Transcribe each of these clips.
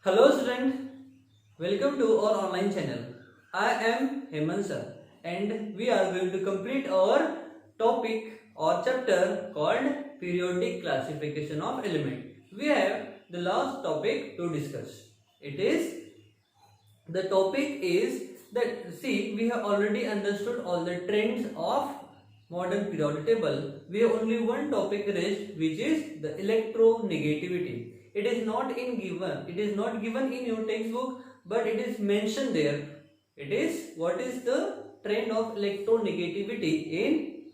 Hello student, welcome to our online channel. I am Hemant sir and we are going to complete our topic or chapter called periodic classification of element. We have the last topic to discuss. The topic is that we have already understood all the trends of modern periodic table. We have only one topic rest, which is the electronegativity. It is not given in your textbook, but it is mentioned there. What is the trend of electronegativity in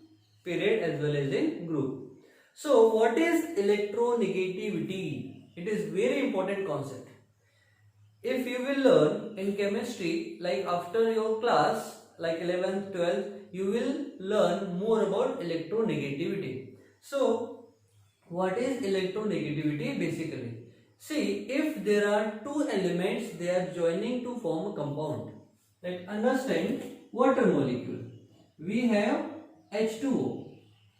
period as well as in group. So what is electronegativity? It is very important concept. If you will learn in chemistry, like after your class, like 11th, 12th, you will learn more about electronegativity. So what is electronegativity basically? See, if there are two elements, they are joining to form a compound. Like understand water molecule. We have H2O.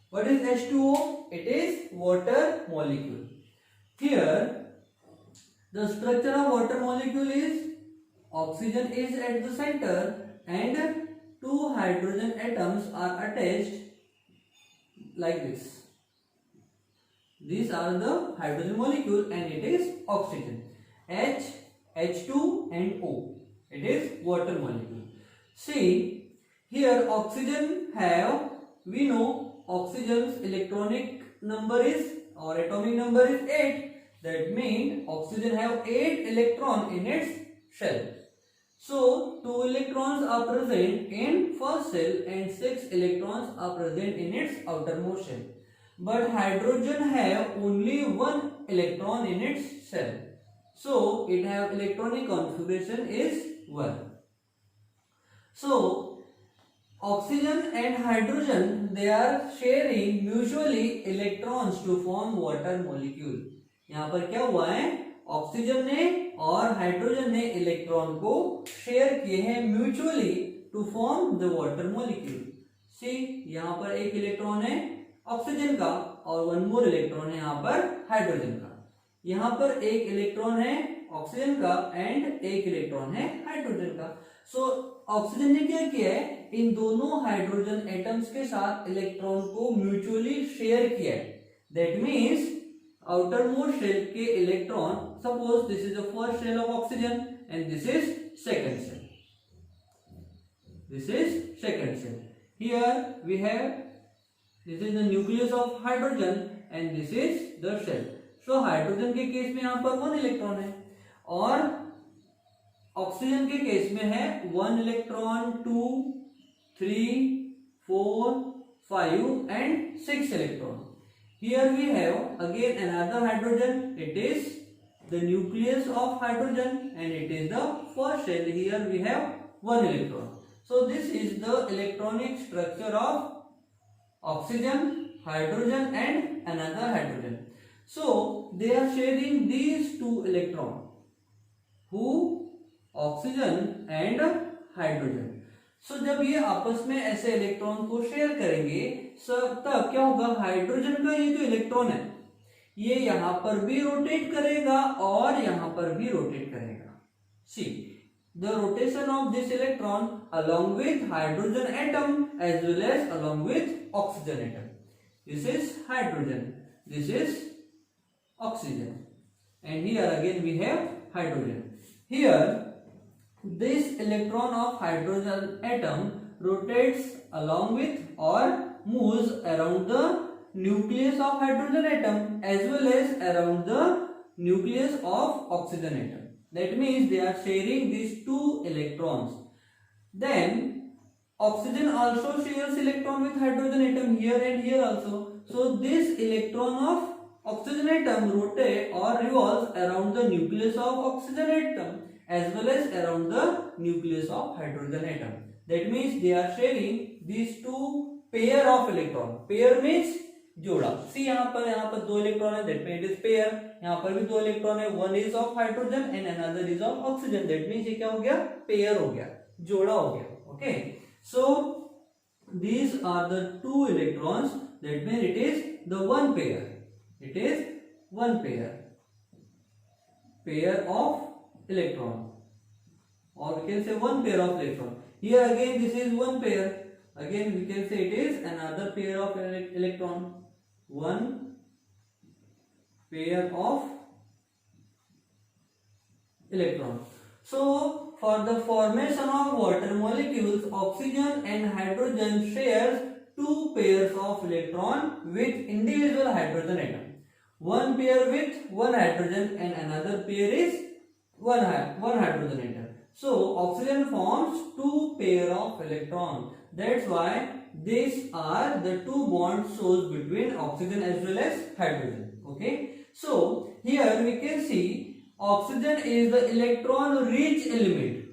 What is H2O? It is water molecule. Here the structure of water molecule is oxygen is at the center and two hydrogen atoms are attached like this. These are the hydrogen molecule and it is oxygen. H, H2 and O. It is water molecule. See, here oxygen have, we know oxygen's electronic number is or atomic number is 8. That means oxygen have 8 electrons in its shell. So 2 electrons are present in first shell and 6 electrons are present in its outermost shell. But hydrogen have only 1 electron in its shell. So it have electronic configuration is 1. So oxygen and hydrogen, they are sharing mutually electrons to form water molecule. यहाँ पर क्या हुआ है, oxygen ने और hydrogen ने electron को share किए हैं mutually to form the water molecule. See, यहाँ पर एक इलेक्ट्रॉन है ऑक्सीजन का और वन मोर इलेक्ट्रॉन है यहाँ पर हाइड्रोजन का. यहाँ पर एक इलेक्ट्रॉन है ऑक्सीजन का एंड एक इलेक्ट्रॉन है हाइड्रोजन का. सो ऑक्सीजन ने क्या किया है, इन दोनों हाइड्रोजन एटम्स के साथ इलेक्ट्रॉन को म्यूचुअली शेयर किया है. दैट मीन्स outermost shell के electron, suppose this is the first shell of oxygen and this is second shell. This is second shell. Here we have, this is the nucleus of hydrogen and this is the shell. So hydrogen के case में यहाँ पर 1 electron है और oxygen के case में है 1 electron, 2, 3, 4, 5 and 6 electron. Here we have again another hydrogen. It is the nucleus of hydrogen and it is the first shell. Here we have 1 electron. So this is the electronic structure of oxygen, hydrogen and another hydrogen. So they are sharing these two electrons. Who? Oxygen and hydrogen. सो जब ये आपस में ऐसे electron को share करेंगे तब क्या होगा, हाइड्रोजन का ये जो इलेक्ट्रॉन है ये यहाँ पर भी रोटेट करेगा और यहाँ पर भी रोटेट करेगा. See, the rotation of this electron along with hydrogen atom as well as along with oxygen atom. This is hydrogen, this is oxygen and here again we have hydrogen. Here this electron of hydrogen atom rotates along with or moves around the nucleus of hydrogen atom as well as around the nucleus of oxygen atom. That means they are sharing these two electrons. Then oxygen also shares electron with hydrogen atom here and here also. So this electron of oxygen atom rotates or revolves around the nucleus of oxygen atom as well as around the nucleus of hydrogen atom. That means they are sharing these two pair of electron. Pair means जोड़ा. See यहाँ पर 2 electron है, that means it is pair. यहाँ पर भी 2 electron है, one is of hydrogen and another is of oxygen. That means ये क्या हो गया, pair हो गया, जोड़ा हो गया. Okay. So these are the 2 electrons. That means it is the one pair. It is one pair. Pair of electron, or we can say one pair of electron. Here again this is one pair, again we can say it is another pair of electron, one pair of electron. So for the formation of water molecules, oxygen and hydrogen shares two pairs of electron with individual hydrogen atom. One pair with one hydrogen and another pair is one hydrogen atom. So oxygen forms two pair of electron. That's why these are the two bonds shows between oxygen as well as hydrogen. Okay. So here we can see oxygen is the electron rich element.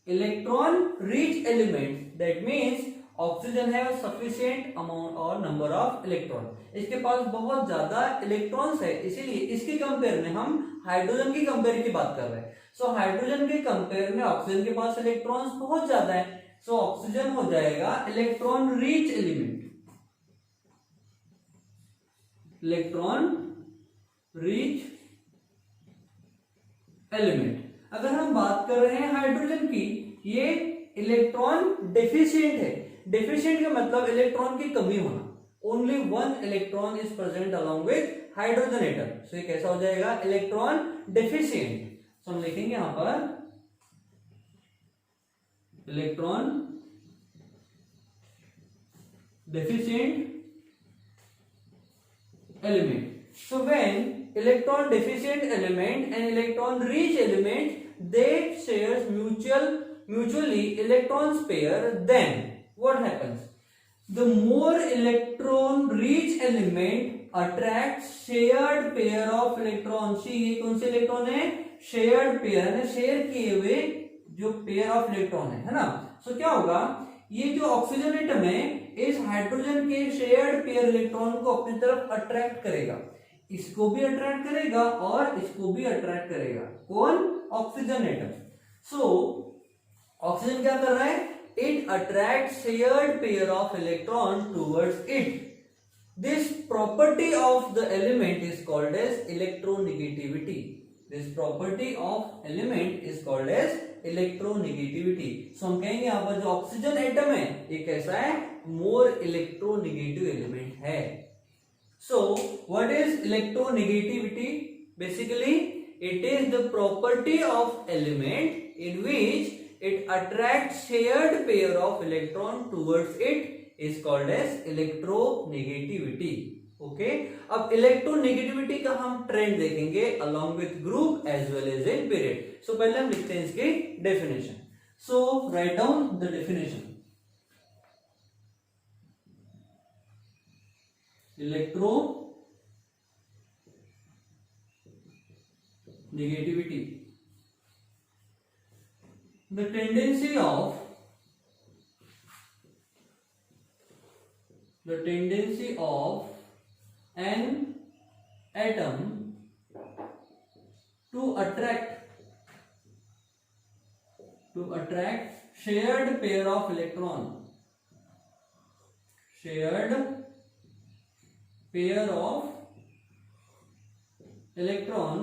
Electron rich element, that means oxygen है sufficient amount और number of electron, इसके पास बहुत ज्यादा electrons है, इसीलिए इसके compare में हम हाइड्रोजन की कंपेयर की बात कर रहे हैं. सो हाइड्रोजन के कंपेयर में ऑक्सीजन के पास इलेक्ट्रॉन्स बहुत ज्यादा है. सो ऑक्सीजन हो जाएगा electron rich element, electron rich element. अगर हम बात कर रहे हैं हाइड्रोजन की, ये इलेक्ट्रॉन डेफिशिएंट है. डेफिशिएंट का मतलब इलेक्ट्रॉन की कमी होना. Only one electron is present along with hydrogen atom. So ये कैसा हो जाएगा, इलेक्ट्रॉन डेफिशिएंट. सो हम लिखेंगे यहां पर electron deficient element. So when electron deficient element and electron rich element, they shares mutually electrons pair, then what happens? The more electron rich element attracts shared pair of electrons. See ये कौन से electron है, shared pair है, share किए हुए जो pair of electron है ना. सो क्या होगा, ये जो ऑक्सीजन एटम है इस हाइड्रोजन के शेयर्ड पेयर इलेक्ट्रॉन को अपनी तरफ अट्रैक्ट करेगा. इसको भी अट्रैक्ट करेगा और इसको भी अट्रैक्ट करेगा. कौन, ऑक्सीजन एटम. सो ऑक्सीजन क्या कर रहा है, it attract shared pair of electron towards it. This property of the element is called as electronegativity. This property of element is called as electronegativity. So हम कहेंगे यहां पर जो ऑक्सीजन एटम है ये कैसा है, मोर इलेक्ट्रोनेगेटिव एलिमेंट है. So what is electronegativity? Basically it is the property of element in which it attracts shared pair of electron towards it is called as electronegativity. Okay, अब electronegativity का हम trend देखेंगे along with group as well as in period. So पहले हम लिखते हैं इसकी definition. So write down the definition. Electro negativity, the tendency of an atom to attract shared pair of electron, shared pair of electron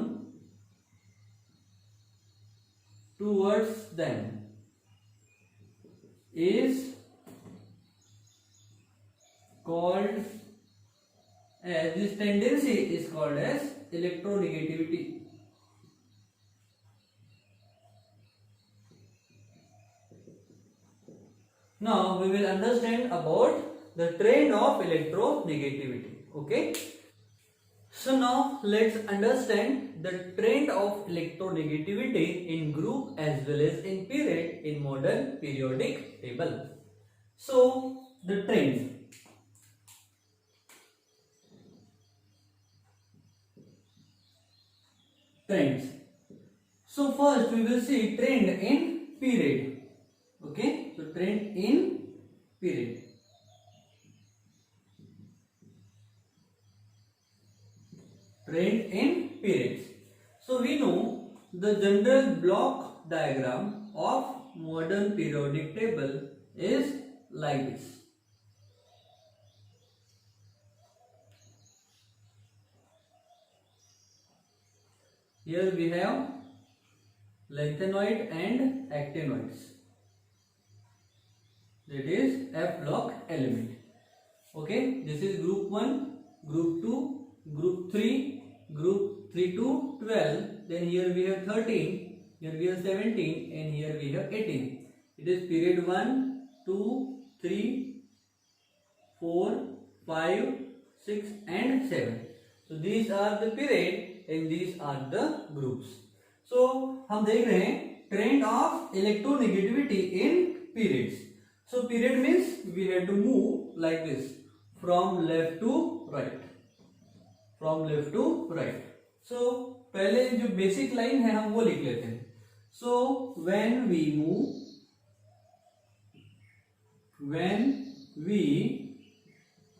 towards them is called as, this tendency is called as electronegativity. Now we will understand about the trend of electronegativity. Okay, so now let's understand the trend of electronegativity in group as well as in period in modern periodic table. So the trends. So first we will see trend in period. Okay, so trend in period. Trend in periods. So we know the general block diagram of modern periodic table is like this. Here we have lanthanide and actinoids. That is F block element. Okay, this is group 1, group 2, group 3, group 3 to 12. Then here we have 13, here we have 17, and here we have 18. It is period 1, 2, 3, 4, 5, 6 and 7. So these are the period and these are the groups. So हम देख रहे हैं trend of electronegativity in periods. So period means we have to move like this from left to right, from left to right. So पहले जो basic line है हम वो लिख लेते हैं. So when we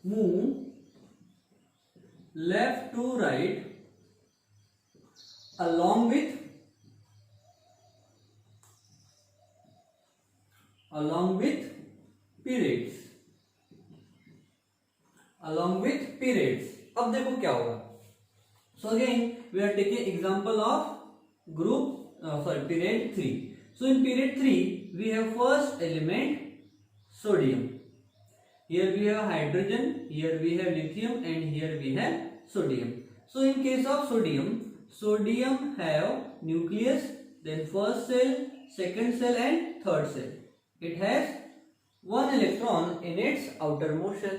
move left to right along with periods. अब देखो क्या होगा. So again we are taking example of period 3. So in period 3 we have first element sodium. Here we have hydrogen, here we have lithium, and here we have sodium. So in case of sodium have nucleus, then first cell, second cell and third cell. It has one electron in its outermost shell.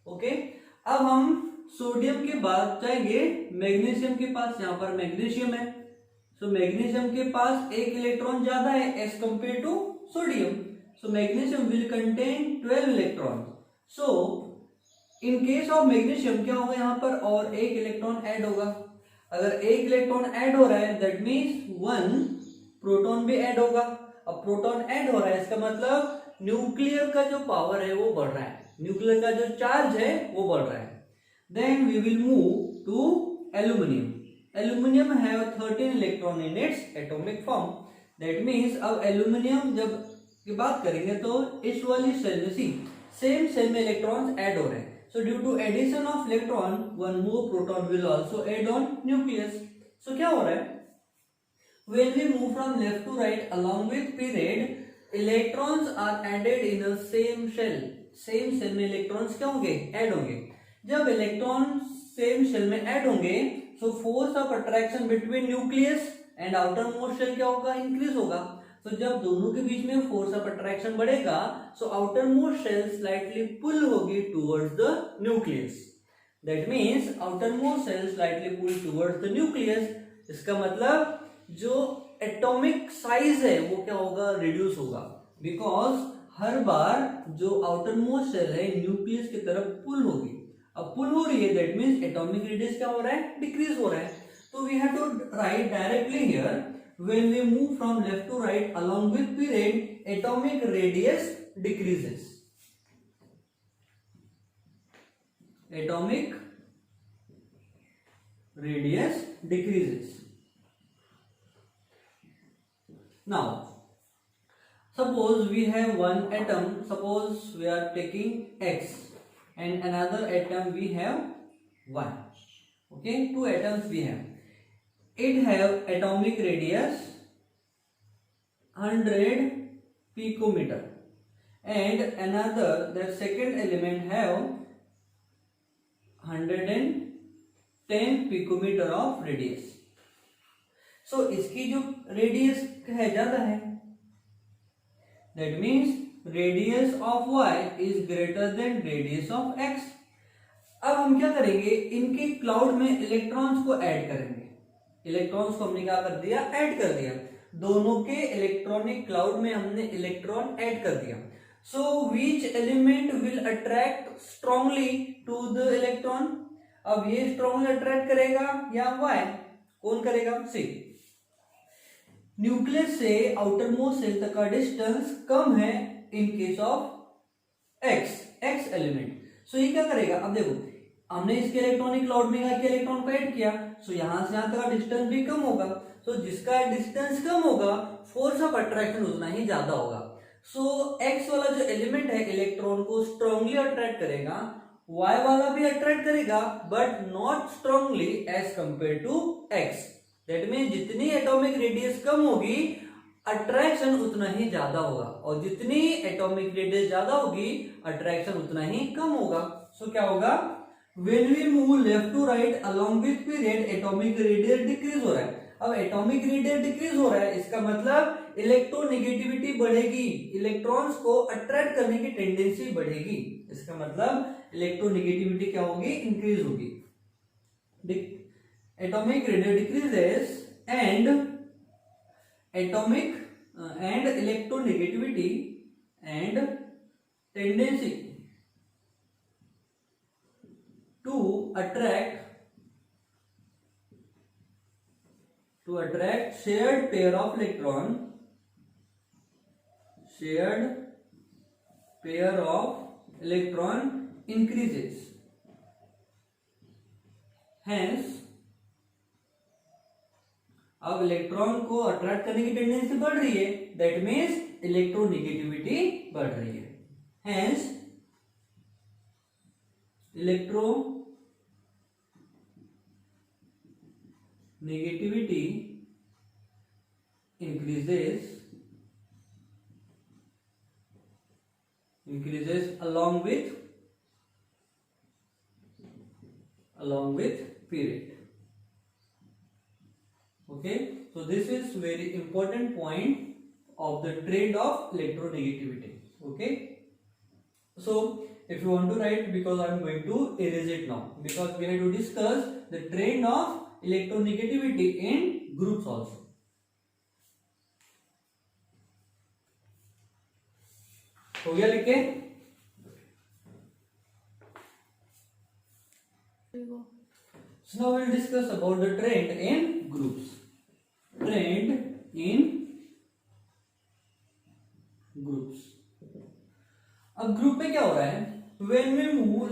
Okay, अब हम sodium के बाद जाएंगे magnesium के पास. यहाँ पर magnesium है, so magnesium के पास एक इलेक्ट्रॉन ज्यादा है as compared to sodium. So magnesium will contain 12 electrons. So in case of magnesium क्या होगा यहाँ पर, और एक इलेक्ट्रॉन ऐड होगा. अगर एक इलेक्ट्रॉन ऐड हो रहा है that means one प्रोटॉन भी ऐड होगा. अब प्रोटॉन ऐड हो रहा है इसका मतलब न्यूक्लियर का जो पावर है वो बढ़ रहा है, न्यूक्लियर का जो चार्ज है वो बढ़ रहा है. Then we will move to aluminium. Aluminium have 13 electron in its atomic form. That means अब aluminium जब की बात करेंगे तो इस वाली सेल में सेम सेल में इलेक्ट्रॉन्स ऐड हो रहे हैं. So due to addition of electron, one more proton will also add on nucleus. So क्या हो रहा है, when we move from left to right along with period, electrons are added in a same shell. Same shell में electrons क्या होंगे, add होंगे. जब electron same shell में ऐड होंगे so force of attraction between nucleus and outermost shell क्या होगा, increase होगा. तो जब दोनों के बीच में फोर्स ऑफ अट्रैक्शन बढ़ेगा so outermost shell slightly pull होगी towards the nucleus. That means outermost shell slightly pull towards the nucleus. इसका मतलब जो एटॉमिक साइज है वो क्या होगा, रिड्यूस होगा. बिकॉज हर बार जो आउटरमोस्ट शेल है न्यूक्लियस की तरफ पुल होगी. अब पुल हो रही है दैट मींस एटॉमिक रेडियस क्या हो रहा है, डिक्रीज हो रहा है. तो we have to write directly here when we move from left to right along with period, atomic radius decreases. Atomic radius decreases. Now suppose we have one atom, suppose we are taking X and another atom we have Y. Okay, two atoms we have. It have atomic radius 100 picometer and another, the second element have 110 picometer of radius. So इसकी जो radius है ज्यादा है, that means radius of y is greater than radius of x. अब हम क्या करेंगे, इनके क्लाउड में इलेक्ट्रॉन्स को ऐड करेंगे. इलेक्ट्रॉन्स को हमने क्या कर दिया, ऐड कर दिया. दोनों के इलेक्ट्रॉनिक क्लाउड में हमने इलेक्ट्रॉन ऐड कर दिया. So which element will attract strongly to the electron. अब ये स्ट्रांगली अट्रैक्ट करेगा या वाई, कौन करेगा, सी. न्यूक्लियस से आउटरमोस्ट सेल तक का डिस्टेंस कम है in case of X element. So ये क्या करेगा, अब देखो हमने इसके इलेक्ट्रॉनिक क्लाउड में इलेक्ट्रॉन को ऐड किया. सो यहां से यहां तक का डिस्टेंस भी कम होगा. सो जिसका डिस्टेंस कम होगा फोर्स ऑफ अट्रैक्शन उतना ही ज्यादा होगा. सो एक्स वाला जो एलिमेंट है इलेक्ट्रॉन को स्ट्रांगली अट्रैक्ट करेगा, वाई वाला भी अट्रैक्ट करेगा but not strongly as compare to X. That mean जितनी एटॉमिक रेडियस कम होगी अट्रैक्शन उतना ही ज्यादा होगा, और जितनी एटॉमिक रेडियस ज्यादा होगी अट्रैक्शन उतना ही कम होगा। सो क्या होगा, when we move left to right along with period atomic radius decrease हो रहा है। अब एटॉमिक रेडियस डिक्रीज हो रहा है, इसका मतलब इलेक्ट्रोनेगेटिविटी बढ़ेगी, इलेक्ट्रॉन्स को अट्रैक्ट करने की टेंडेंसी बढ़ेगी। इसका मतलब इलेक्ट्रोनेगेटिविटी क्या होगी, इंक्रीज होगी। Atomic radius decreases and atomic and electronegativity and tendency to attract shared pair of electron increases. Hence अब इलेक्ट्रॉन को अट्रैक्ट करने की टेंडेंसी बढ़ रही है, दैट मीन्स इलेक्ट्रोनेगेटिविटी बढ़ रही है। Hence electronegativity increases along with period. Okay, so this is very important point of the trend of electronegativity. Okay, so if you want to write, because I am going to erase it now, because we have to discuss the trend of electronegativity in groups also. हो गया लिख के? So now we will discuss about the trend in groups. Trend in groups. अब group में क्या हो रहा है, when we move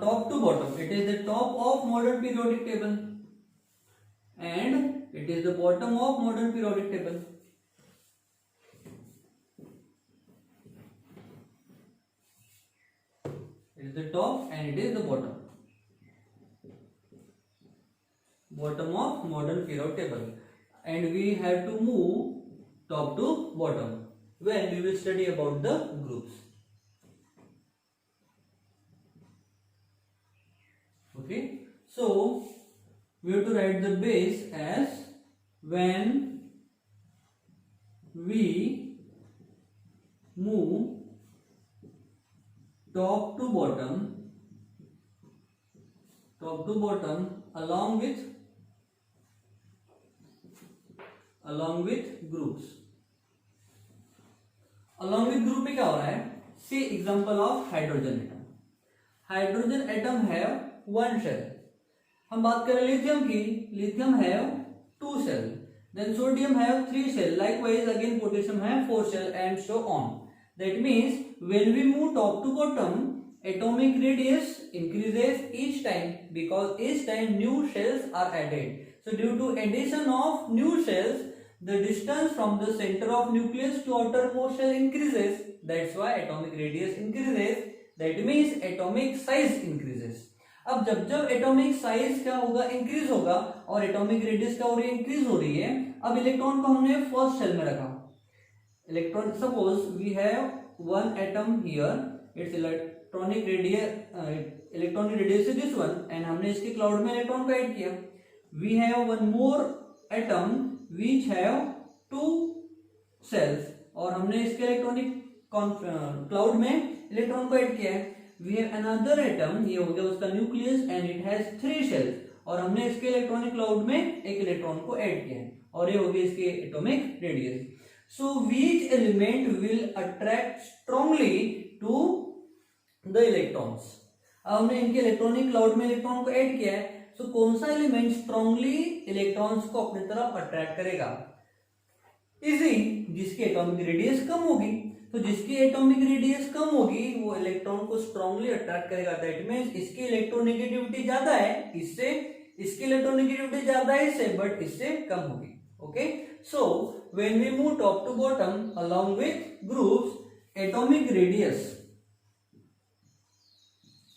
top to bottom, it is the top of modern periodic table and it is the bottom of modern periodic table. It is the top and it is the bottom of modern periodic table, and we have to move top to bottom when we will study about the groups. Okay, so we have to write the base as when we move top to bottom along with groups. Along with group में क्या हो रहा है, see example of hydrogen atom. Hydrogen atom have one shell. हम बात करें lithium की, lithium have two shell. Then sodium have three shell. Likewise again potassium have four shell and so on. That means when we move top to bottom, atomic radius increases each time because each time new shells are added. So due to addition of new shells, the distance from the center of nucleus to outermost shell increases. That's why atomic radius increases. That means atomic size increases. अब जब atomic size क्या होगा, increase होगा, और atomic radius क्या हो रही है, इंक्रीज हो रही है। अब इलेक्ट्रॉन को हमने फर्स्ट शेल में रखा। Electron, suppose we have one atom here, it's electronic radius is this one, and हमने इसके क्लाउड में इलेक्ट्रॉन को ऐड किया। We have one more atom which have two shells, और हमने इसके इलेक्ट्रॉनिक क्लाउड में इलेक्ट्रॉन को ऐड किया है। वी हैव अनदर एटम, ये हो गया उसका nucleus, and it has three shells, और हमने इसके इलेक्ट्रॉनिक क्लाउड में एक इलेक्ट्रॉन को ऐड किया है, और ये हो गया इसके atomic radius. So which element will attract strongly to the electrons. अब हमने इनके इलेक्ट्रॉनिक क्लाउड में इलेक्ट्रॉन को ऐड किया है, सो कौन सा एलिमेंट स्ट्रांगली इलेक्ट्रॉन्स को अपनी तरफ अट्रैक्ट करेगा? इजी, जिसकी एटॉमिक रेडियस कम होगी। तो जिसकी एटॉमिक रेडियस कम होगी वो इलेक्ट्रॉन को स्ट्रांगली अट्रैक्ट करेगा। दैट मींस इसकी इलेक्ट्रोनेगेटिविटी ज्यादा है इससे, इसकी इलेक्ट्रोनेगेटिविटी ज्यादा है इससे, बट इससे कम होगी। Okay, so when we move top to bottom along with groups, atomic radius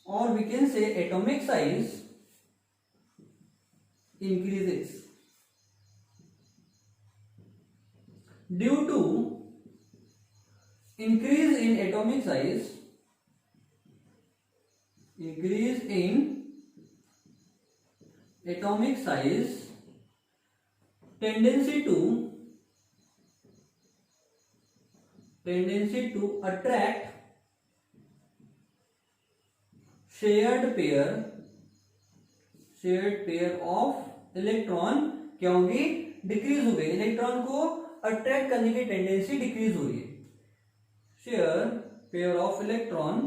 और we can say atomic size increases due to increase in atomic size, increase in atomic size, tendency to attract shared pair of electron क्या होगी, decrease हो गई, electron को attract करने की tendency decrease हो रही है. Share pair of electron,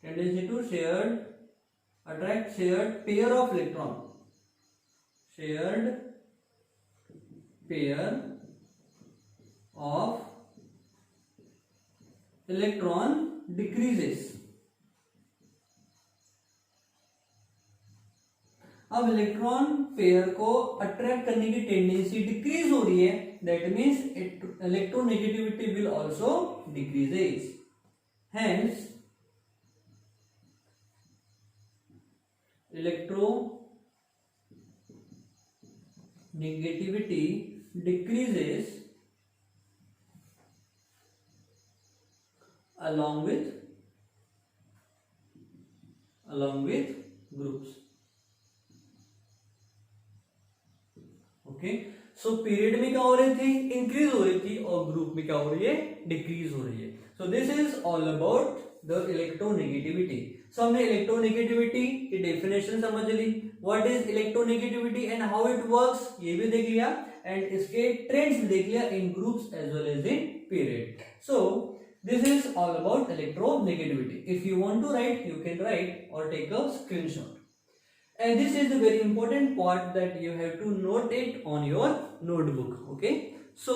tendency to attract shared pair of electron, shared pair of electron decreases. अब इलेक्ट्रॉन पेयर को अट्रैक्ट करने की टेंडेंसी डिक्रीज हो रही है, that means electronegativity will also decreases. Hence electronegativity decreases along with groups. Okay, so period में क्या हो रही थी, इंक्रीज हो रही थी, और ग्रुप में क्या हो रही है, डिक्रीज हो रही है. So this is all about the electronegativity. So हमने इलेक्ट्रोनेगेटिविटी की डेफिनेशन समझ ली, what is electronegativity and how it works ये भी देख लिया, एंड इसके ट्रेंड्स भी देख लिया in groups as well as in period. So this is all about electronegativity. If you want to write, you can write or take a screenshot. And this is the very important part that you have to note it on your notebook. Okay. So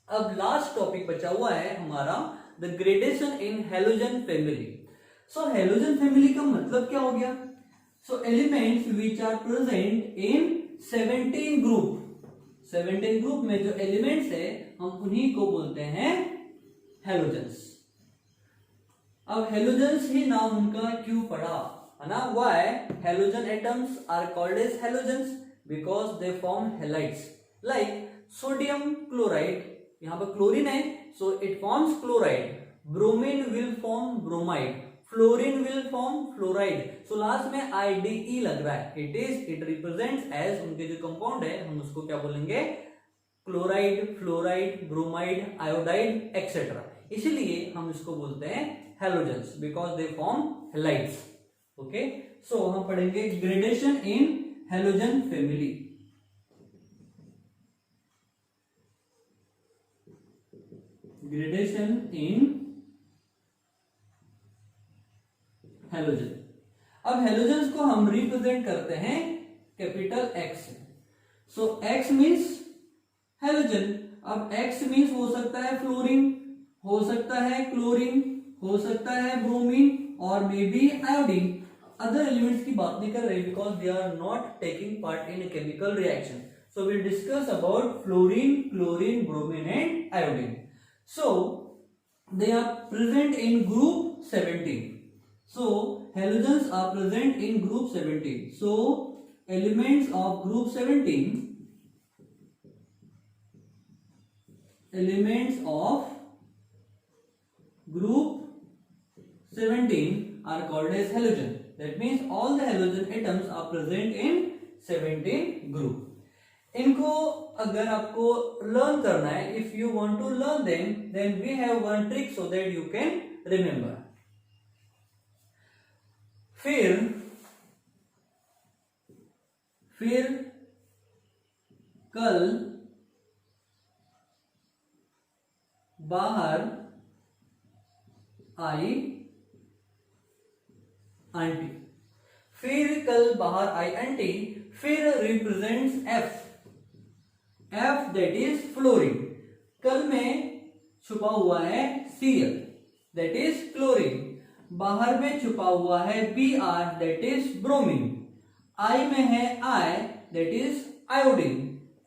अब last topic बचा हुआ है हमारा the gradation in halogen family. So halogen family का मतलब क्या हो गया? So elements which are present in 17 group. 17 group में जो elements है हम उन्हीं को बोलते हैं हेलोजेंस. अब हेलोजेंस ही नाम उनका क्यों पड़ा है ना, why halogen atoms are called as halogens, because they form halides. Like sodium chloride, यहां पर क्लोरीन है, so it forms chloride. Bromine will form bromide, fluorine will form fluoride. So last में IDE लग रहा है, इट रिप्रेजेंट्स एज उनके जो compound है हम उसको क्या बोलेंगे, chloride, fluoride, bromide, iodide etcetera. इसीलिए हम इसको बोलते हैं halogens, because they form halides. Okay, so हम पढ़ेंगे gradation in halogen family. Gradation in halogen. अब हेलोजेंस को हम रिप्रेजेंट करते हैं कैपिटल X से. So X means halogen. अब X मीन्स हो सकता है फ्लोरीन, हो सकता है क्लोरीन, हो सकता है ब्रोमीन और may be iodine. Other elements की बात नहीं कर रहे because they are not taking part in chemical reaction. So will discuss about fluorine, chlorine, bromine and iodine. So they are present in group 17. So halogens are present in group 17. So elements of group 17, elements of group 17 are called as halogen. That means all the halogen atoms are present in 17 group. इनको अगर आपको learn करना है, if you want to learn them, then we have one trick so that you can remember. फिर कल बाहर आई aunty. फिर कल बाहर आई आंटी, फिर represents F. F that is fluorine. कल में छुपा हुआ है Cl दैट इज क्लोरीन. बाहर में छुपा हुआ है Br that is bromine. I में है I that is iodine.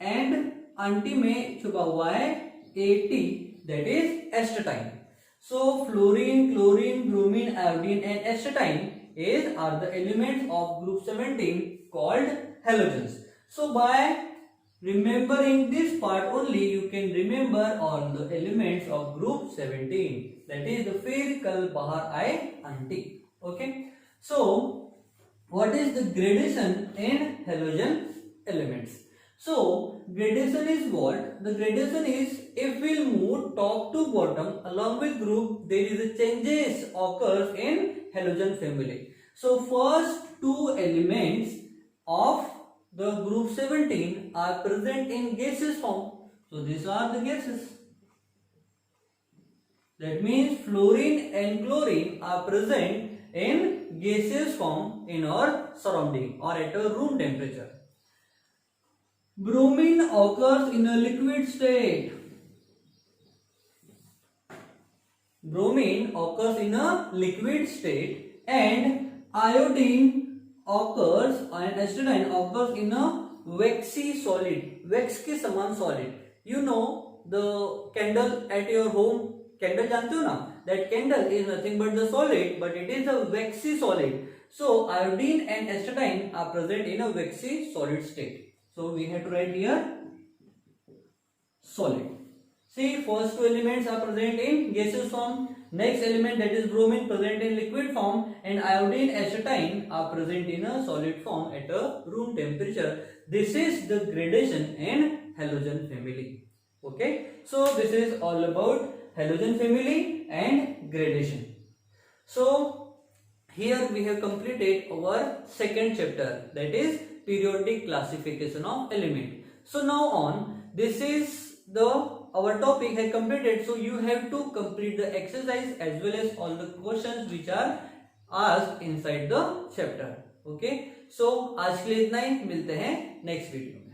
And aunty में छुपा हुआ है At that is astatine. So fluorine, chlorine, bromine, iodine and astatine are the elements of group 17 called halogens. So by remembering this part only, you can remember all the elements of group 17. That is the fir kal bahar aaye auntie. Okay. So what is the gradation in halogen elements? So gradation is what? The gradation is if we'll move top to bottom along with group, there is a changes occurs in halogen family. So first two elements of the group 17 are present in gaseous form. So these are the gases. That means fluorine and chlorine are present in gaseous form in our surrounding or at a room temperature. Bromine occurs in a liquid state. Bromine occurs in a liquid state, and iodine occurs and acetylene occurs in a waxy solid. Wax के समान solid. You know the candle at your home. Candle जानते हो ना? That candle is nothing but the solid, but it is a waxy solid. So iodine and acetylene are present in a waxy solid state. So we have to write here solid. See, first two elements are present in gaseous form. Next element, that is bromine, present in liquid form, and iodine, acetylene are present in a solid form at a room temperature. This is the gradation in halogen family. Okay, so this is all about halogen family and gradation. So here we have completed our second chapter, that is periodic classification of element. So now on, this is our topic has completed. So you have to complete the exercise as well as all the questions which are asked inside the chapter. Okay, so आज के लिए इतना ही, मिलते हैं next video.